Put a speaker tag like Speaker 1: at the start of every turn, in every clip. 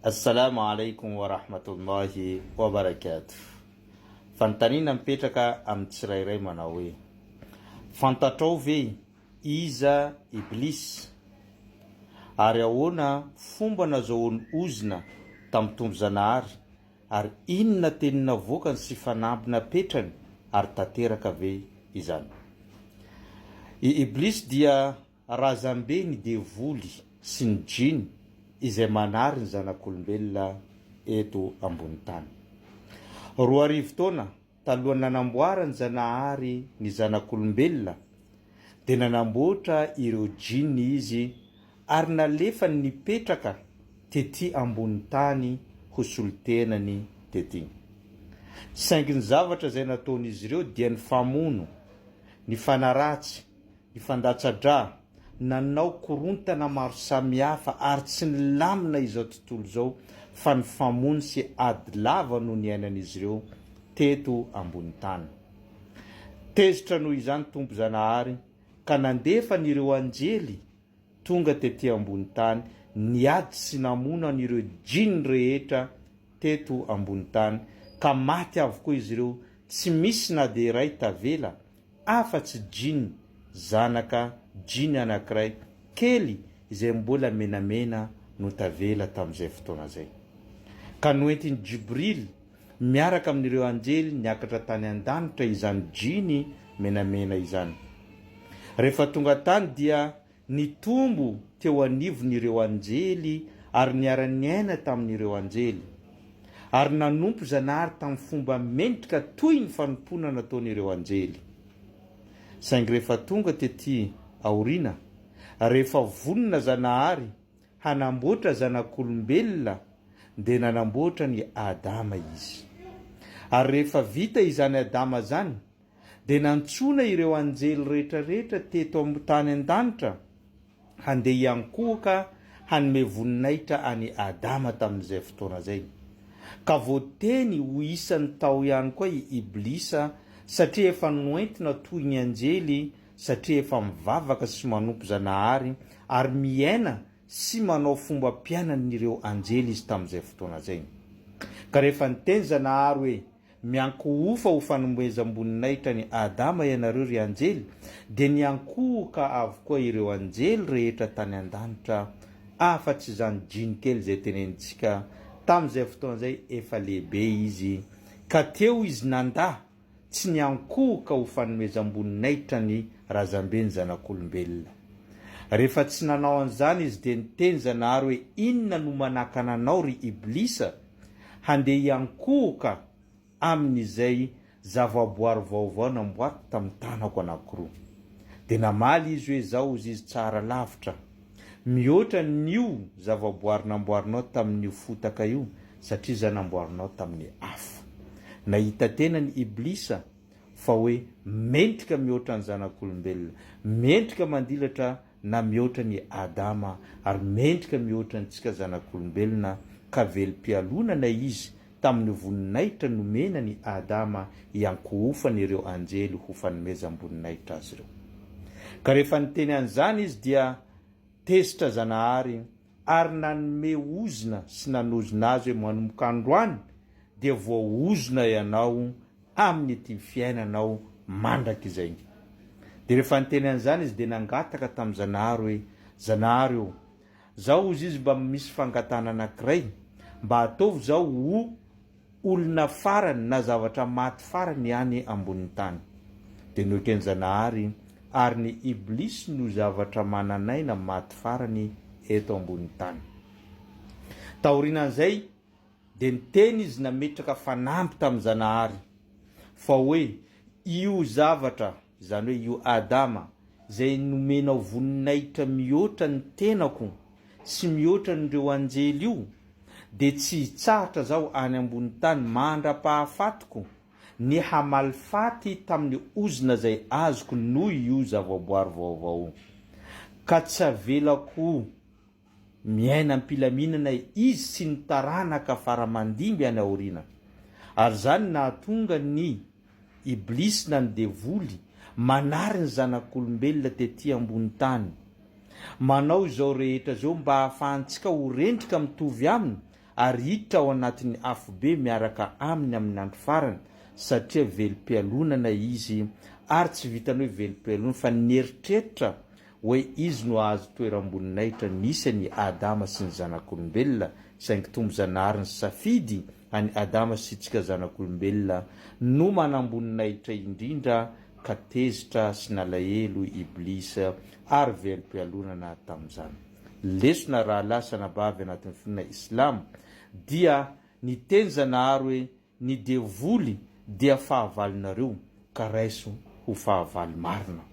Speaker 1: Assalamu alaikum wa rahmatullahi wa barakatuh. Fantanina mipetraka amin'ny tsirairay manao hoe fantatrao ve iza iblisy ary ahoana fomba nazahoany ozina tamin'ny tombo-janahary ary inona teny navoakany sy fanampy napetrany ary tanteraka ve izany. I iblisy dia razambe ny devoly sy ny djiny izay manary ny zanak'olombelona eto ambony tany. 2 taona talohan'ny nanamboarany Janahary ny zanak'olombelona dia nanamboatra ireo djiny izy ary nalefa nipetraka tety ambony tany ho solitenany tety. Saingy ny zavatra izay nataon'izy ireo dia ny famono, ny fanaratsy, ny fandatsadra, nanao korontana maro samihafa ary tsy nilamina izao tontolo izao fa ny famono sy ady lava no niainan'izy ireo teto ambony tany. Tezitra noho izany tompo Janahary ka nandefa n'ireo anjely tonga tety ambony tany niady sy namono an'ireo djiny rehetra teto ambony tany ka maty avokoa izy ireo, tsy misy na dia iray tavela afa-tsy djiny zanaka djiny anankiray kely izay mbola menamena no tavela tamin'izay fotoana zay. Ka noentiny Jibril miaraka amin'ireo anjely niakatra tany an-danitra izany djiny menamena izany. Rehefa tonga tany dia nitombo teo anivon'ireo anjely ary niara-niaina tamin'ireo anjely ary nanompo Janahary tamin'ny fomba mentrika toy ny fanompoana nataon'ireo anjely. Saingy rehefa tonga tety aoriana, rehefa vonona Janahary hanamboatra zanak'olombelona dia nanamboatra ny Adama izy. Ary rehefa vita izany Adama zany dia nantsona ireo anjely rehetrarehetra teto amin'ny tany an-danitra handeha hiankohaka hanome voninahitra any Adama tamin'izay fotoana zay. Ka voateny ho isan'ny tao ihany koa i iblisa satria efa noentina toy ny anjely satria efa mivavaka sy manompo Janahary ary miaina sy manao fomba mpiainan'ireo anjely izy tamin'izay fotoana zay. Ka rehefa niteny Janahary hoe miankohofa ho fanomezam-boninahitra ny Adama ianareo ry anjely dia niankohoka avokoa ireo anjely rehetra tany an-danitra afa-tsy izany djiny kely izay tenenitsika tamin'izay fotoana zay efa lehibe izy ka teo izy nanda tsy niankohoka ho fanomezam-boninahitra ny razambe ny zanak'olombelona. Rehefa tsy nanao an'izany izy dia niteny Janahary hoe inona no manakana anao ry iblisa handeha hiankohoka amin'izay zavaboary vaovao namboariko tamin'ny tanako anankiroa. Dia namaly izy hoe zao izy tsara lavitra, mihoatra n'io zavaboary namboarinao tamin'io fotaka io satria za namboarinao tamin'ny afo. Nahita tena ny iblisa fa hoe mentrika mihoatra ny zanak'olombelona, mentrika mandilatra na mihoatra ny Adama ary mentrika mihoatra ntsika zanak'olombelona ka velim-pialonana izy tamin'ny voninahitra nomena ny Adama hiankohofany ireo anjely ho fanomezam-boninahitra azy ireo. Ka rehefa niteny an'izany izy dia tezitra Janahary ary nanome ozina sy nanozina azy hoe manomboka androany dia voaozina ianao amin'ny ity fiainanao mandraka izay. Dia rehefa niteny an'izany izy dia nangataka tamin'ny Janahary hoe Janahary io, zao ozy izy mba misy fangatana anankiray mba ataovy zao ho olona farany na zavatra maty farany any ambony tany. Dia noekeny Janahary ary ny iblisy no zavatra mananaina maty farany eto ambony tany. Taorian'izay dia niteny izy nametraka fanampy tamin'ny Janahary fa hoe io zavatra izany hoe io Adama izay nomenao voninahitra mihoatra ny tenako sy mihoatra n'ireo anjely io dia tsy hitsahatra zao any ambony tany mandra-pahafatiko ny hamalifaty tamin'ny ozina izay azoko noho io zavaboary vaovao ka tsy avelako miaina am-pilaminana izy sy ny taranaka faramandimby any aoriana. Ary zany nahatonga ny iblisy na ny devoly manary ny zanak'olombelona tety ambony tany manao izao rehetra zao mba hahafahantsika ho rendrika mitovy aminy ary hiditra ao anatin'ny afobe miaraka aminy amin'ny andro farany satria velim-pialonana izy ary tsy vitany hoe velim-pialonana fa nieritreritra hoe izy no azo toeram-boninahitra nisy ny Adama sy ny zanak'olombelona saingy tombo-zanahary ny safidy any Adama sy tsika zanak'olombelona no manamboninahitra indrindra ka tezitra sy nalahelo iblisa ary velim-pialonana tamin'izany. Lesona raha lasa nabavy anatin'ny finoana Islam dia ny teny Zanahary hoe ny devoly dia fahavalinareo ka raiso ho fahavaly marina.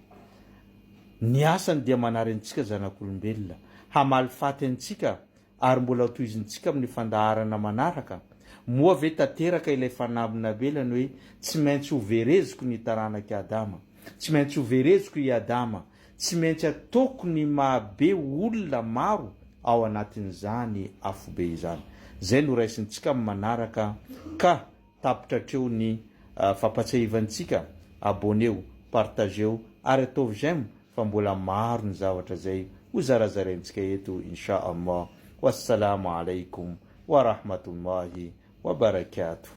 Speaker 1: Ny asany dia manary antsika zanak'olombelona hamaly-faty antsika ary mbola toizintsika amin'ny fandaharana manaraka. Moa ve tanteraka ilay fanambina belany hoe tsy maintsy overeziko ny taranaki Adama, tsy maintsy overeziko i Adama, tsy maintsy ataoko ny mahabe olona maro ao anatin'izany afobe izany. Zay no raisintsika amin'ny manaraka ka tapitra ny fampatsahivantsika. Aboneo, partageo ary ataovy j'aime fa mbola maro ny zavatra zay ho zarazaraintsika eto insha Allah. Wassalamu alaikum wa rahmatullahi wa barakatuh.